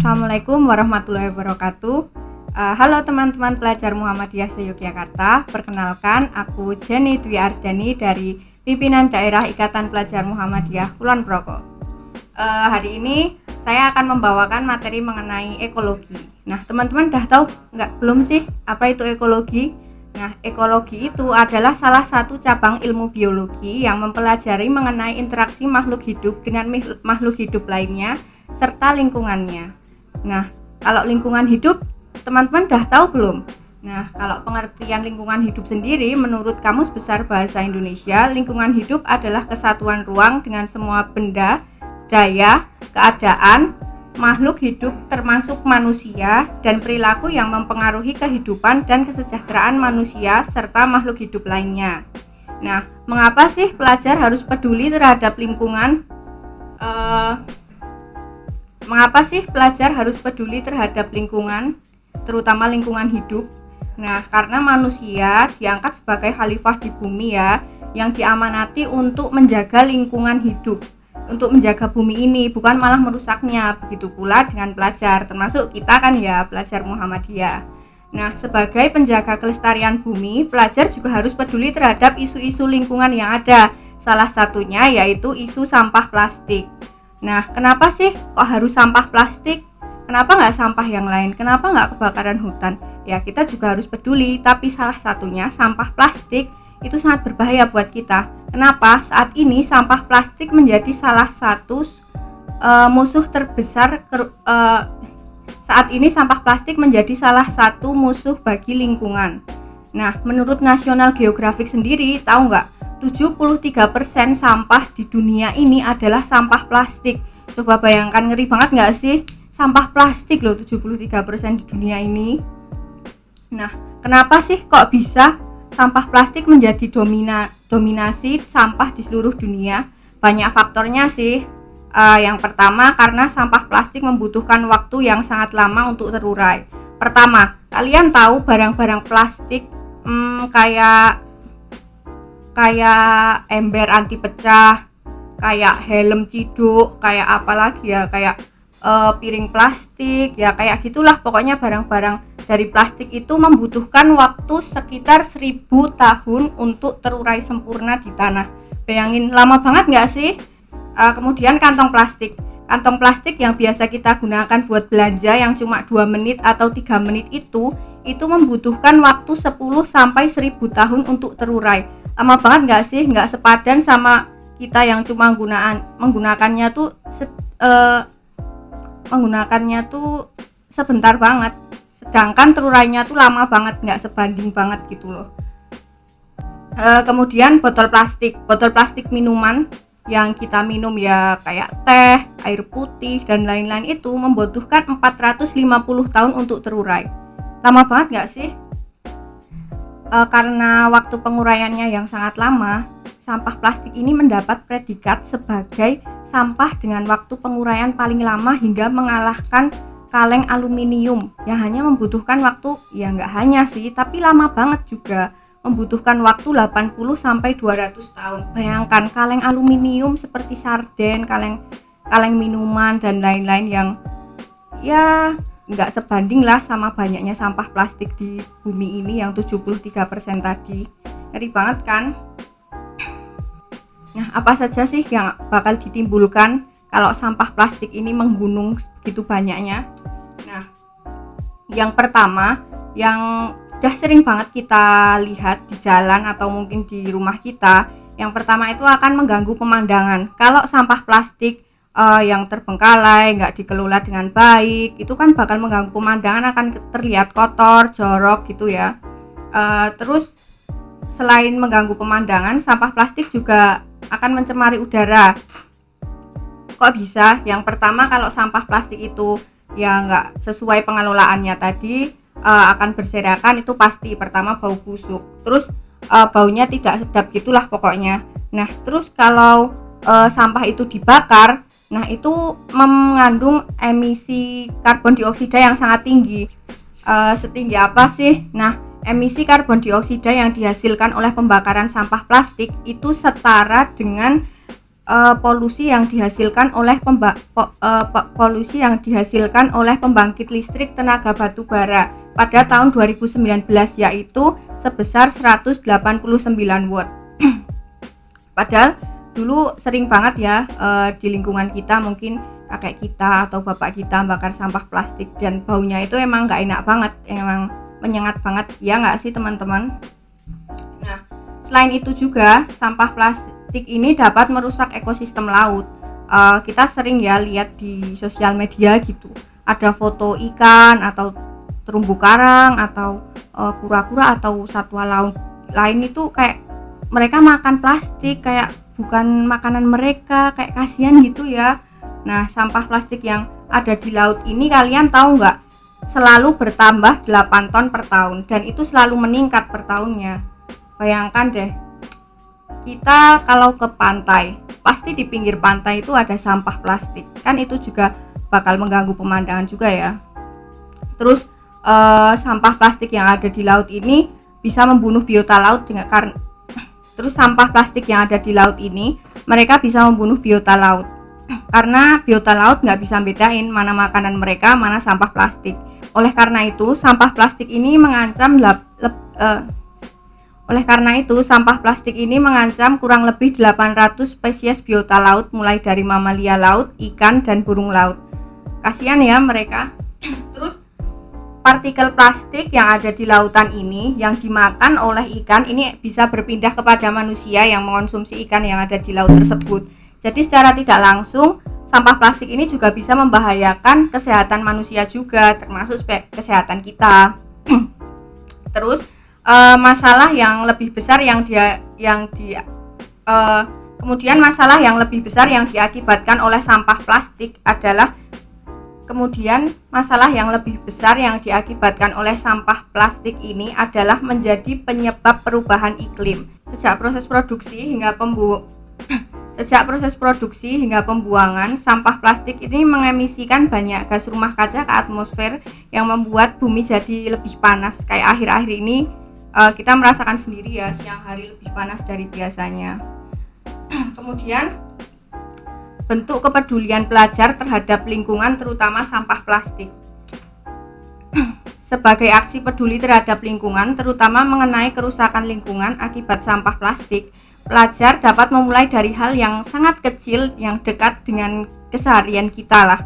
Assalamualaikum warahmatullahi wabarakatuh. Halo teman-teman pelajar Muhammadiyah se-Yogyakarta. Perkenalkan, aku Jenny Dwi Ardani dari Pimpinan Daerah Ikatan Pelajar Muhammadiyah Kulon Progo. Hari ini saya akan membawakan materi mengenai ekologi. Nah, teman-teman udah tahu belum sih apa itu ekologi? Nah, ekologi itu adalah salah satu cabang ilmu biologi yang mempelajari mengenai interaksi makhluk hidup dengan makhluk hidup lainnya serta lingkungannya. Nah, kalau lingkungan hidup, teman-teman udah tahu belum? Nah, kalau pengertian lingkungan hidup sendiri, menurut Kamus Besar Bahasa Indonesia, lingkungan hidup adalah kesatuan ruang dengan semua benda, daya, keadaan, makhluk hidup termasuk manusia, dan perilaku yang mempengaruhi kehidupan dan kesejahteraan manusia serta makhluk hidup lainnya. Nah, mengapa sih pelajar harus peduli terhadap lingkungan? Mengapa sih pelajar harus peduli terhadap lingkungan, terutama lingkungan hidup? Nah, karena manusia diangkat sebagai khalifah di bumi ya, yang diamanati untuk menjaga lingkungan hidup, untuk menjaga bumi ini, bukan malah merusaknya. Begitu pula dengan pelajar, termasuk kita kan ya, pelajar Muhammadiyah. Nah, sebagai penjaga kelestarian bumi, pelajar juga harus peduli terhadap isu-isu lingkungan yang ada. Salah satunya yaitu isu sampah plastik. Nah, kenapa sih kok harus sampah plastik? Kenapa nggak sampah yang lain? Kenapa nggak kebakaran hutan? Ya, kita juga harus peduli, tapi salah satunya sampah plastik itu sangat berbahaya buat kita. Kenapa? Saat ini sampah plastik menjadi salah satu musuh terbesar. Saat ini sampah plastik menjadi salah satu musuh bagi lingkungan. Nah, menurut National Geographic sendiri, tahu nggak? 73% sampah di dunia ini adalah sampah plastik. Coba bayangkan, ngeri banget nggak sih? Sampah plastik loh, 73% di dunia ini. Nah, kenapa sih kok bisa sampah plastik menjadi dominasi sampah di seluruh dunia? Banyak faktornya sih. Yang pertama, karena sampah plastik membutuhkan waktu yang sangat lama untuk terurai. Pertama, kalian tahu barang-barang plastik kayak ember anti pecah, kayak helm ciduk, kayak apa lagi ya, kayak piring plastik, ya kayak gitulah. Pokoknya barang-barang dari plastik itu membutuhkan waktu sekitar 1000 tahun untuk terurai sempurna di tanah. Bayangin, lama banget nggak sih? Kemudian kantong plastik yang biasa kita gunakan buat belanja yang cuma 2 menit atau 3 menit itu membutuhkan waktu 10 sampai 1000 tahun untuk terurai. Lama banget nggak sih? Nggak sepadan sama kita yang cuma menggunakannya tuh sebentar banget, sedangkan terurainya tuh lama banget, nggak sebanding banget gitu loh. Kemudian botol plastik minuman yang kita minum ya, kayak teh, air putih dan lain-lain itu membutuhkan 450 tahun untuk terurai. Lama banget nggak sih? Karena waktu penguraiannya yang sangat lama, sampah plastik ini mendapat predikat sebagai sampah dengan waktu penguraian paling lama hingga mengalahkan kaleng aluminium yang hanya membutuhkan waktu, ya nggak hanya sih, tapi lama banget juga, membutuhkan waktu 80 sampai 200 tahun. Bayangkan, kaleng aluminium seperti sarden, kaleng minuman dan lain-lain yang ya nggak sebanding lah sama banyaknya sampah plastik di bumi ini yang 73% tadi. Ngeri banget kan? Nah, apa saja sih yang bakal ditimbulkan kalau sampah plastik ini menggunung begitu banyaknya? Nah, yang pertama, yang udah sering banget kita lihat di jalan atau mungkin di rumah kita, yang pertama itu akan mengganggu pemandangan. Kalau sampah plastik yang terbengkalai, nggak dikelola dengan baik, itu kan bakal mengganggu pemandangan, akan terlihat kotor, jorok gitu ya. Terus selain mengganggu pemandangan, sampah plastik juga akan mencemari udara. Kok bisa? Yang pertama, kalau sampah plastik itu ya nggak sesuai pengelolaannya tadi, akan berserakan, itu pasti. Pertama, bau busuk, terus baunya tidak sedap gitulah pokoknya. Nah, terus kalau sampah itu dibakar, nah itu mengandung emisi karbon dioksida yang sangat tinggi. Setinggi apa sih? Nah, emisi karbon dioksida yang dihasilkan oleh pembakaran sampah plastik itu setara dengan polusi yang dihasilkan oleh pembangkit listrik tenaga batu bara pada tahun 2019, yaitu sebesar 189 watt. Padahal dulu sering banget ya di lingkungan kita, mungkin kakek kita atau bapak kita bakar sampah plastik dan baunya itu emang nggak enak banget, emang menyengat banget, ya nggak sih teman-teman? Nah, selain itu juga sampah plastik ini dapat merusak ekosistem laut. Kita sering ya lihat di sosial media gitu, ada foto ikan atau terumbu karang atau kura-kura atau satwa laut lain itu kayak mereka makan plastik, kayak bukan makanan mereka, kayak kasihan gitu ya. Nah, sampah plastik yang ada di laut ini kalian tahu nggak? Selalu bertambah 8 ton per tahun dan itu selalu meningkat per tahunnya. Bayangkan deh, kita kalau ke pantai, pasti di pinggir pantai itu ada sampah plastik. Kan itu juga bakal mengganggu pemandangan juga ya. Terus sampah plastik yang ada di laut ini bisa membunuh biota laut terus sampah plastik yang ada di laut ini mereka bisa membunuh biota laut karena biota laut nggak bisa bedain mana makanan mereka, mana sampah plastik. Oleh karena itu sampah plastik ini mengancam kurang lebih 800 spesies biota laut, mulai dari mamalia laut, ikan, dan burung laut. Kasihan ya mereka. Terus partikel plastik yang ada di lautan ini yang dimakan oleh ikan ini bisa berpindah kepada manusia yang mengonsumsi ikan yang ada di laut tersebut. Jadi secara tidak langsung sampah plastik ini juga bisa membahayakan kesehatan manusia juga, termasuk kesehatan kita. Terus masalah yang lebih besar yang diakibatkan oleh sampah plastik adalah ini adalah menjadi penyebab perubahan iklim. Sejak proses produksi hingga pembuangan, sampah plastik ini mengemisikan banyak gas rumah kaca ke atmosfer yang membuat bumi jadi lebih panas. Kayak akhir-akhir ini kita merasakan sendiri ya, siang hari lebih panas dari biasanya. Kemudian bentuk kepedulian pelajar terhadap lingkungan, terutama sampah plastik. Sebagai aksi peduli terhadap lingkungan, terutama mengenai kerusakan lingkungan akibat sampah plastik, pelajar dapat memulai dari hal yang sangat kecil yang dekat dengan keseharian kita lah.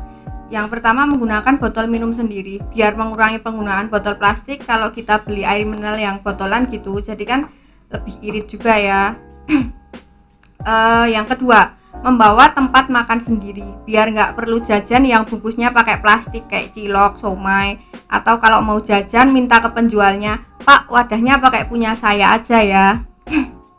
Yang pertama, menggunakan botol minum sendiri, biar mengurangi penggunaan botol plastik. Kalau kita beli air mineral yang botolan gitu, jadi kan lebih irit juga ya. Yang kedua, membawa tempat makan sendiri, biar nggak perlu jajan yang bungkusnya pakai plastik kayak cilok, somai, atau kalau mau jajan minta ke penjualnya, "Pak, wadahnya pakai punya saya aja ya."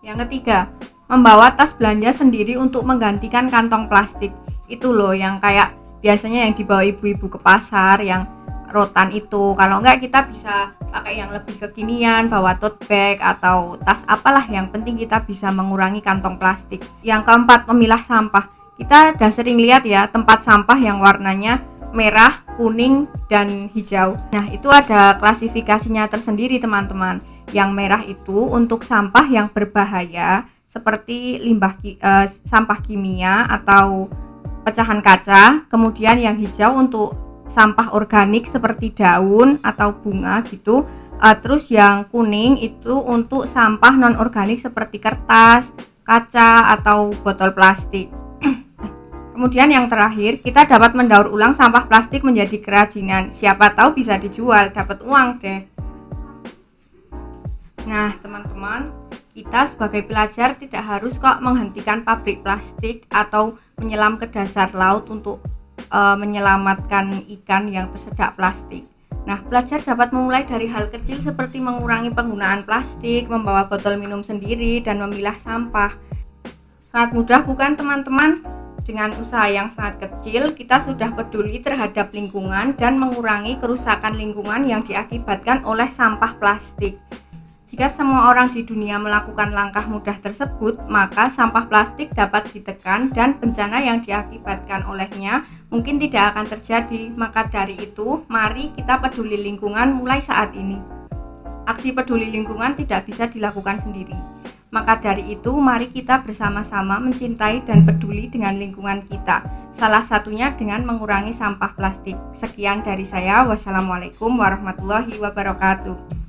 Yang ketiga, membawa tas belanja sendiri untuk menggantikan kantong plastik. Itu loh yang kayak biasanya yang dibawa ibu-ibu ke pasar, yang rotan itu. Kalau enggak kita bisa pakai yang lebih kekinian, bawa tote bag atau tas apalah, yang penting kita bisa mengurangi kantong plastik. Yang keempat, memilah sampah. Kita udah sering lihat ya tempat sampah yang warnanya merah, kuning, dan hijau. Nah, itu ada klasifikasinya tersendiri teman-teman. Yang merah itu untuk sampah yang berbahaya seperti sampah kimia atau pecahan kaca. Kemudian yang hijau untuk sampah organik seperti daun atau bunga gitu. Terus yang kuning itu untuk sampah non organik seperti kertas, kaca, atau botol plastik. Kemudian yang terakhir, kita dapat mendaur ulang sampah plastik menjadi kerajinan. Siapa tahu bisa dijual, dapat uang deh. Nah teman-teman, kita sebagai pelajar tidak harus kok menghentikan pabrik plastik atau menyelam ke dasar laut untuk menyelamatkan ikan yang tersedak plastik. Nah, pelajar dapat memulai dari hal kecil seperti mengurangi penggunaan plastik, membawa botol minum sendiri, dan memilah sampah. Sangat mudah bukan teman-teman? Dengan usaha yang sangat kecil, kita sudah peduli terhadap lingkungan dan mengurangi kerusakan lingkungan yang diakibatkan oleh sampah plastik. Jika semua orang di dunia melakukan langkah mudah tersebut, maka sampah plastik dapat ditekan dan bencana yang diakibatkan olehnya mungkin tidak akan terjadi. Maka dari itu, mari kita peduli lingkungan mulai saat ini. Aksi peduli lingkungan tidak bisa dilakukan sendiri. Maka dari itu, mari kita bersama-sama mencintai dan peduli dengan lingkungan kita. Salah satunya dengan mengurangi sampah plastik. Sekian dari saya. Wassalamualaikum warahmatullahi wabarakatuh.